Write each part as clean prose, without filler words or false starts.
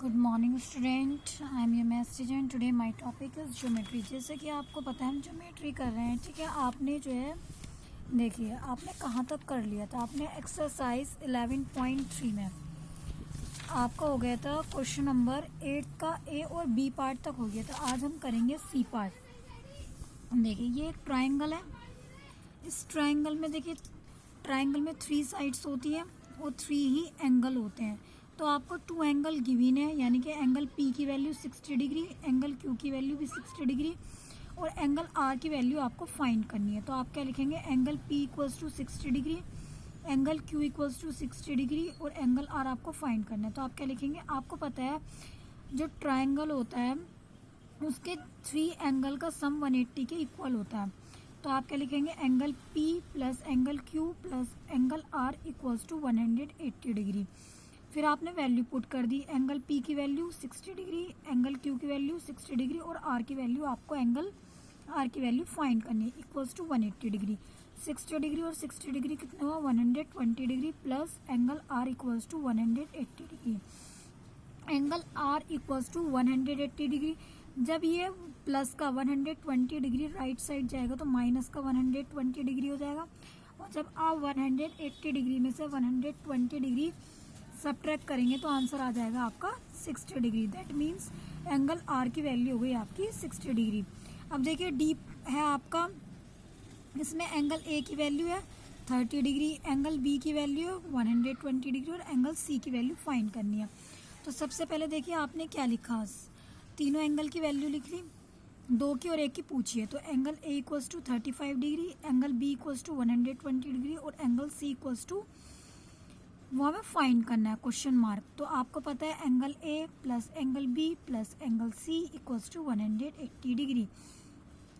Good morning student, I am your maths teacher and today my topic is geometry. जैसे कि आपको पता है हम ज्योमेट्री कर रहे हैं, ठीक है। आपने जो है देखिए आपने कहाँ तक कर लिया था। आपने एक्सरसाइज 11.3 में आपका हो गया था क्वेश्चन नंबर 8 का ए और बी पार्ट तक हो गया था। आज हम करेंगे सी पार्ट। देखिए ये एक ट्राइंगल है। इस ट्राइंगल में देखिए ट्राइंगल में 3 साइड्स होती है और 3 ही एंगल होते हैं। तो आपको 2 एंगल गिवन है, यानी कि एंगल पी की वैल्यू 60 डिग्री, एंगल क्यू की वैल्यू भी 60 डिग्री और एंगल आर की वैल्यू आपको फाइंड करनी है। तो आप क्या लिखेंगे, angle P equals to 60 degree, angle Q equals to 60 degree और एंगल आर आपको फाइंड करना है। तो आप क्या लिखेंगे, आपको पता है जो ट्राइंगल होता है उसके 3 एंगल का सम 180 के इक्वल होता है। तो आप क्या लिखेंगे, angle P plus angle Q plus angle R equals to 180 degree. फिर आपने वैल्यू पुट कर दी, एंगल P की वैल्यू 60 डिग्री, एंगल Q की वैल्यू 60 डिग्री और R की वैल्यू आपको एंगल R की वैल्यू फाइंड करनी है इक्वल्स टू 180 डिग्री। 60 डिग्री और 60 डिग्री कितना हुआ, 120 degree plus angle R equals to 180 degree. Angle R equals to 180 degree. जब ये प्लस का 120 डिग्री राइट साइड जाएगा तो माइनस का 120 डिग्री हो जाएगा। और जब आप 180 डिग्री में से 120 डिग्री सब्ट्रैक्ट करेंगे तो आंसर आ जाएगा आपका 60 degree. That means angle R की वैल्यू हो गई आपकी 60 डिग्री। अब देखिए डी है आपका, इसमें एंगल A की वैल्यू है 30 डिग्री, एंगल B की वैल्यू है 120 डिग्री और एंगल C की वैल्यू फाइंड करनी है। तो सबसे पहले देखिए आपने क्या लिखा, तीनों एंगल की वैल्यू लिख ली, 2 की और 1 की पूछिए। तो angle A equals to 35 degree, angle B equals to 120 degree और एंगल C इक्वल्स टू वो हमें फाइंड करना है क्वेश्चन मार्क। तो आपको पता है angle A plus angle B plus angle C equals to 180 degree.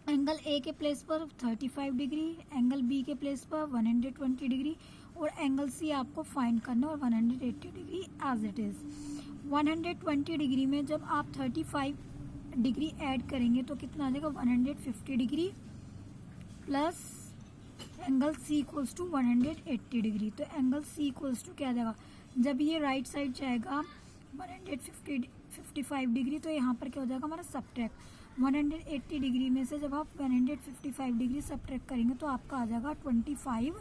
Angle A के प्लेस पर 35 डिग्री, एंगल B के प्लेस पर 120 डिग्री और एंगल C आपको फाइंड करना और 180 degree as it is. 120 degree में जब आप 35 डिग्री ऐड करेंगे तो कितना आ जाएगा, 150 degree plus angle C equals to 180 degree. तो एंगल C इक्वल्स टू क्या आ जाएगा, जब ये राइट साइड जाएगा 155 डिग्री तो यहाँ पर क्या हो जाएगा हमारा सब्ट्रैक्ट। 180 डिग्री में से जब आप 155 डिग्री सब्ट्रैक्ट करेंगे तो आपका आ जाएगा 25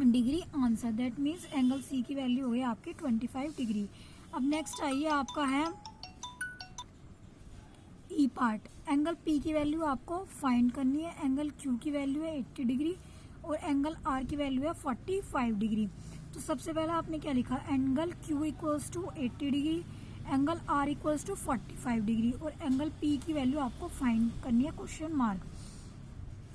degree answer. That means angle C की वैल्यू हो गई आपकी 25 डिग्री। अब नेक्स्ट आइए आपका है ई पार्ट। एंगल P की वैल्यू आपको फाइंड करनी है, एंगल Q की वैल्यू है 80 डिग्री और एंगल R की वैल्यू है 45 डिग्री। तो सबसे पहले आपने क्या लिखा, angle Q equals to 80 degree, angle R equals to 45 degree और एंगल P की वैल्यू आपको फाइंड करनी है क्वेश्चन मार्क।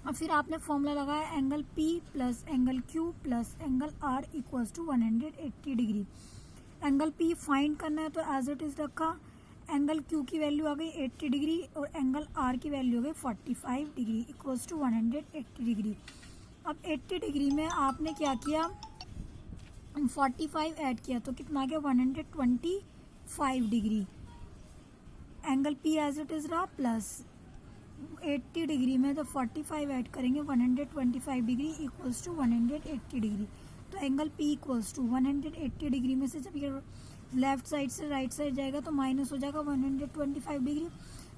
और फिर आपने फॉर्मूला लगाया, angle P plus angle Q plus angle R equals to 180 degree. Angle P find करना है तो एज इट इज रखा, एंगल Q की वैल्यू आ गई 80 डिग्री और एंगल R की वैल्यू हो गई 45 डिग्री इक्वल्स टू 180 डिग्री। अब 80 डिग्री में आपने क्या किया, 45 ऐड किया तो कितना आ गया, 125 degree. Angle P as it is रहा प्लस 80 डिग्री में तो 45 ऐड करेंगे 125 डिग्री इक्वल्स टू 180 डिग्री। तो angle P equals to 180 degree में से जब ये लेफ्ट साइड से राइट साइड जाएगा तो माइनस हो जाएगा 125 डिग्री।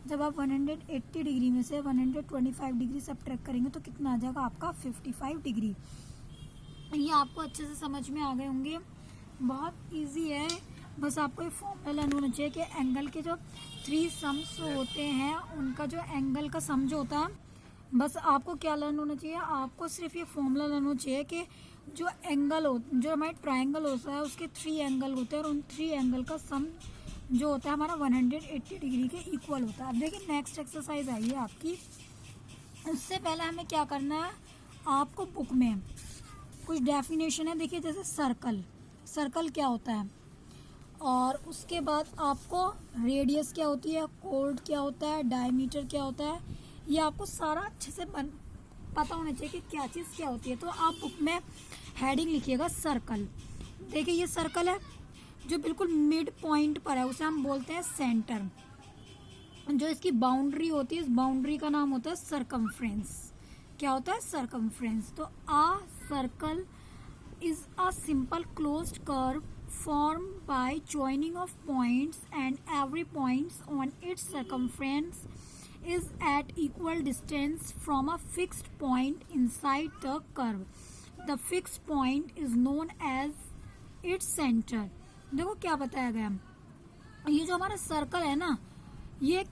जब आप 180 डिग्री में से 125 डिग्री सब्ट्रैक्ट करेंगे तो कितना आ जाएगा आपका 55 डिग्री। ये आपको अच्छे से समझ में आ गए होंगे, बहुत इजी है। बस आपको ये फॉर्मूला लर्न होना चाहिए कि एंगल के जो 3 सम्स होते हैं उनका जो एंगल का सम जो होता है, बस आपको क्या लर्न होना चाहिए, आपको सिर्फ ये फॉर्मूला लर्न होना चाहिए कि जो एंगल हो, जो हमारे ट्राइंगल होता है उसके 3 एंगल होते हैं और उन 3 एंगल का सम जो होता है हमारा 180 डिग्री के इक्वल होता है। अब देखिए नेक्स्ट एक्सरसाइज आई है आपकी। उससे पहले हमें क्या करना है, आपको बुक में कुछ डेफिनेशन है। देखिए जैसे सर्कल, सर्कल क्या होता है और उसके बाद आपको रेडियस क्या होती है, कोड क्या होता है, डायमीटर क्या होता है, ये आपको सारा अच्छे से पता होना चाहिए कि क्या चीज़ क्या होती है। तो आप बुक में हेडिंग लिखिएगा सर्कल। देखिए ये सर्कल है जो बिल्कुल मिड पॉइंट पर है, उसे हम बोलते हैं सेंटर। जो इसकी बाउंड्री होती है, इस बाउंड्री का नाम होता है सर्कमफ्रेंस। क्या होता है, सर्कमफ्रेंस। तो a circle is a simple closed curve formed by joining of points and every point on its circumference is at equal distance from a fixed point inside the curve. The fixed point is known as its center. देखो क्या बताया गया, ये जो हमारा circle है ना, ये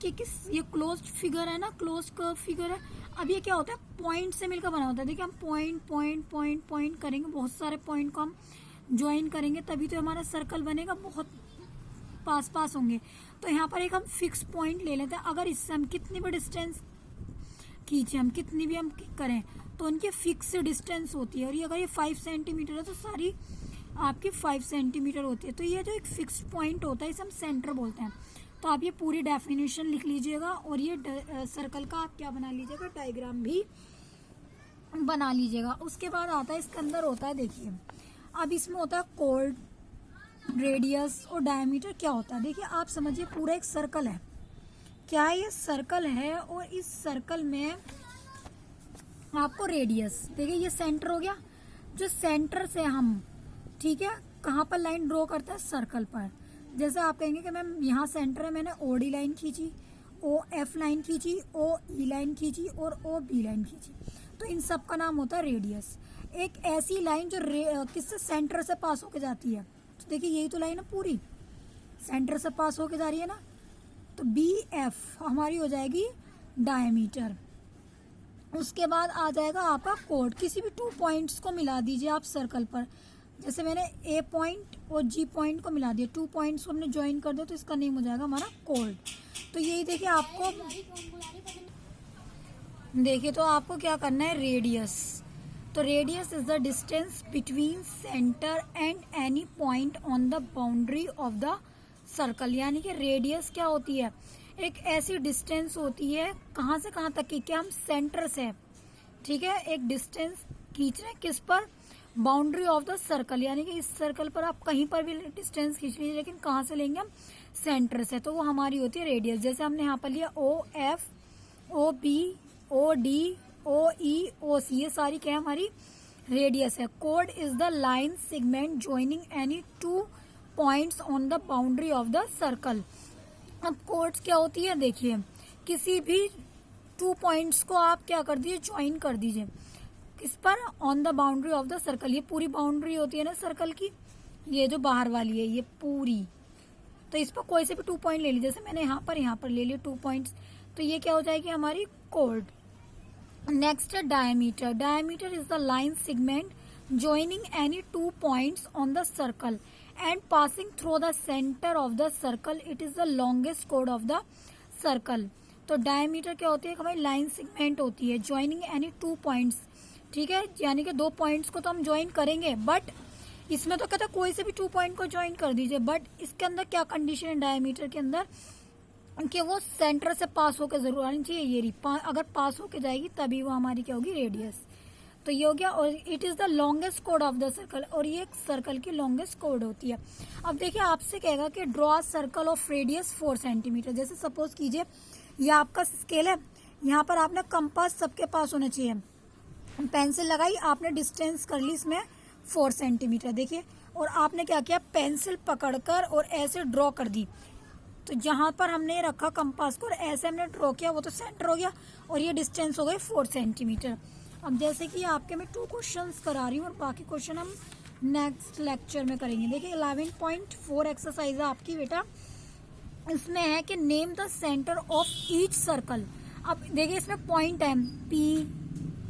ये क्लोज्ड फिगर है ना, क्लोज्ड कर्व फिगर है। अब ये क्या होता है, पॉइंट से मिलकर बना होता है। देखिए हम पॉइंट पॉइंट पॉइंट पॉइंट करेंगे, बहुत सारे पॉइंट को हम ज्वाइन करेंगे तभी तो हमारा सर्कल बनेगा, बहुत पास पास होंगे। तो यहाँ पर एक हम फिक्स पॉइंट ले लेते हैं। अगर इससे हम कितनी भी डिस्टेंस खींचे, हम कितनी भी हम करें तो उनकी फिक्स डिस्टेंस होती है। और ये अगर ये 5 सेंटीमीटर है तो सारी आपकी 5 सेंटीमीटर होती है। तो ये जो एक फिक्स पॉइंट होता है इसे हम सेंटर बोलते हैं। तो आप ये पूरी डेफिनेशन लिख लीजिएगा और ये सर्कल का आप क्या बना लीजिएगा, डायग्राम भी बना लीजिएगा। उसके बाद आता है इसके अंदर होता है, देखिए अब इसमें होता है कोड, रेडियस और डायमीटर। क्या होता है देखिए, आप समझिए पूरा एक सर्कल है। क्या ये सर्कल है और इस सर्कल में आपको रेडियस, देखिए ये सेंटर हो गया। जो सेंटर से हम, ठीक है, कहाँ पर लाइन ड्रॉ करता है, सर्कल पर। जैसे आप कहेंगे कि मैम यहाँ सेंटर है, मैंने ओ डी लाइन खींची, ओ एफ लाइन खींची, ओ ई लाइन खींची और ओ बी लाइन खींची, तो इन सब का नाम होता है रेडियस। एक ऐसी लाइन जो किससे, सेंटर से पास होके जाती है। तो देखिए यही तो लाइन है पूरी, सेंटर से पास होके जा रही है ना। तो बी एफ हमारी हो जाएगी डायमीटर। उसके बाद आ जाएगा आपका कोड। किसी भी 2 पॉइंट्स को मिला दीजिए आप सर्कल पर। जैसे मैंने ए पॉइंट और जी पॉइंट को मिला दिया, 2 पॉइंट्स को हमने ज्वाइन कर दिया, तो इसका नेम हो जाएगा हमारा कोड। तो यही देखिए आपको, देखिए तो आपको क्या करना है, रेडियस। तो radius is the distance between centre and any point on the boundary of the circle. यानी कि रेडियस क्या होती है, एक ऐसी डिस्टेंस होती है कहाँ से कहाँ तक की, क्या हम सेंटर से, ठीक है, एक डिस्टेंस खींच रहे हैं किस पर, बाउंड्री ऑफ द सर्कल। यानी कि इस सर्कल पर आप कहीं पर भी डिस्टेंस खींच लीजिए, लेकिन कहाँ से लेंगे हम, सेंटर से। तो वो हमारी होती है रेडियस। जैसे हमने यहाँ पर लिया O F, O B, O D, O E, O C, ये सारी क्या हमारी रेडियस है। कोड is the line segment joining any 2 points on the boundary of the circle. अब कोड्स क्या होती है, देखिए किसी भी 2 पॉइंट्स को आप क्या कर दीजिए, ज्वाइन कर दीजिए किस पर, on the boundary of the circle. ये पूरी बाउंड्री होती है ना सर्कल की, ये जो बाहर वाली है ये पूरी। तो इस पर कोई से भी 2 पॉइंट ले लीजिए। जैसे मैंने यहाँ पर ले लिए 2 पॉइंट्स, तो ये क्या हो जाएगी हमारी कोड। नेक्स्ट है diameter. Diameter is the line segment joining any 2 points on the circle and passing through the centre of the circle. It is the longest code of the circle. तो diameter क्या होती है, हमारी line segment होती है joining any 2 points, ठीक है, यानी कि 2 पॉइंट्स को तो हम ज्वाइन करेंगे, बट इसमें तो कहता है कोई से भी 2 पॉइंट को ज्वाइन कर दीजिए। बट इसके अंदर क्या कंडीशन है डायमीटर के अंदर, कि वो सेंटर से पास होकर जरूर आनी चाहिए। ये अगर पास होके जाएगी तभी वो हमारी क्या होगी, रेडियस। तो ये हो गया। और it is the longest code of the circle, और ये एक सर्कल की लॉन्गेस्ट कोड होती है। अब देखिए आपसे कहेगा कि draw circle of radius 4 centimetre. जैसे सपोज कीजिए ये आपका स्केल है, यहाँ पर आपने कंपास सबके पास होना चाहिए, पेंसिल लगाई, आपने डिस्टेंस कर ली इसमें 4 सेंटीमीटर। देखिए, और आपने क्या किया, पेंसिल पकड़कर और ऐसे ड्रॉ कर दी। तो जहां पर हमने रखा कंपास को और ऐसे हमने ड्रॉ किया, वो तो सेंटर हो गया, और ये डिस्टेंस हो गई 4 सेंटीमीटर। अब जैसे कि आपके मैं 2 क्वेश्चंस करा रही हूँ और बाकी क्वेश्चन हम नेक्स्ट लेक्चर में करेंगे। देखिए 11.4 एक्सरसाइज है आपकी बेटा, इसमें है कि name the centre of each circle. अब देखिए इसमें पॉइंट है पी,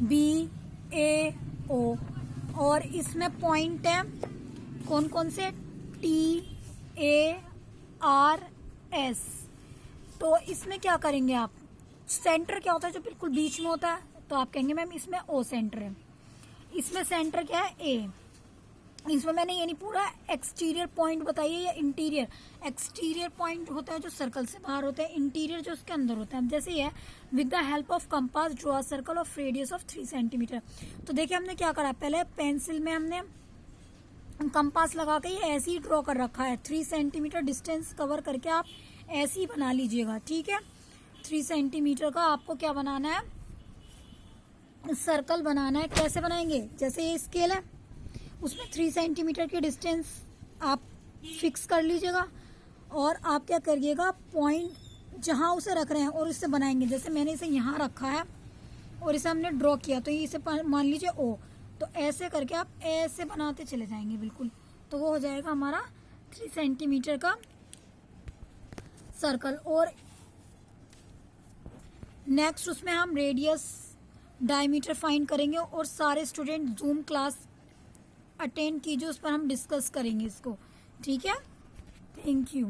बी, ए, ओ, और इसमें पॉइंट है कौन कौन से, टी, ए, आर, एस। तो इसमें क्या करेंगे आप, सेंटर क्या होता है जो बिल्कुल बीच में होता है, तो आप कहेंगे मैम इसमें ओ सेंटर है। इसमें सेंटर क्या है, ए। इसमें मैंने ये नहीं पूरा एक्सटीरियर पॉइंट बताइए या इंटीरियर। एक्सटीरियर पॉइंट होता है जो सर्कल से बाहर होता है, इंटीरियर जो उसके अंदर होता है। अब जैसे ये with the help of compass draw circle of radius of 3 centimetre. तो देखिए हमने क्या करा, पहले पेंसिल में हमने कंपास लगा के ये ऐसे ही ड्रॉ कर रखा है। 3 सेंटीमीटर डिस्टेंस कवर करके आप ऐसे ही बना लीजिएगा, ठीक है। 3 सेंटीमीटर का आपको क्या बनाना है, सर्कल बनाना है। कैसे बनाएंगे, जैसे ये स्केल है उसमें 3 सेंटीमीटर की डिस्टेंस आप फिक्स कर लीजिएगा और आप क्या करिएगा, पॉइंट जहाँ उसे रख रहे हैं और इससे बनाएंगे। जैसे मैंने इसे यहाँ रखा है और इसे हमने ड्रॉ किया, तो ये इसे मान लीजिए ओ, तो ऐसे करके आप ऐसे बनाते चले जाएंगे बिल्कुल, तो वो हो जाएगा हमारा 3 सेंटीमीटर का सर्कल। और नेक्स्ट उसमें हम रेडियस, डायमीटर फाइंड करेंगे और सारे स्टूडेंट जूम क्लास अटेंड कीजिए, उस पर हम डिस्कस करेंगे इसको। ठीक है, थैंक यू।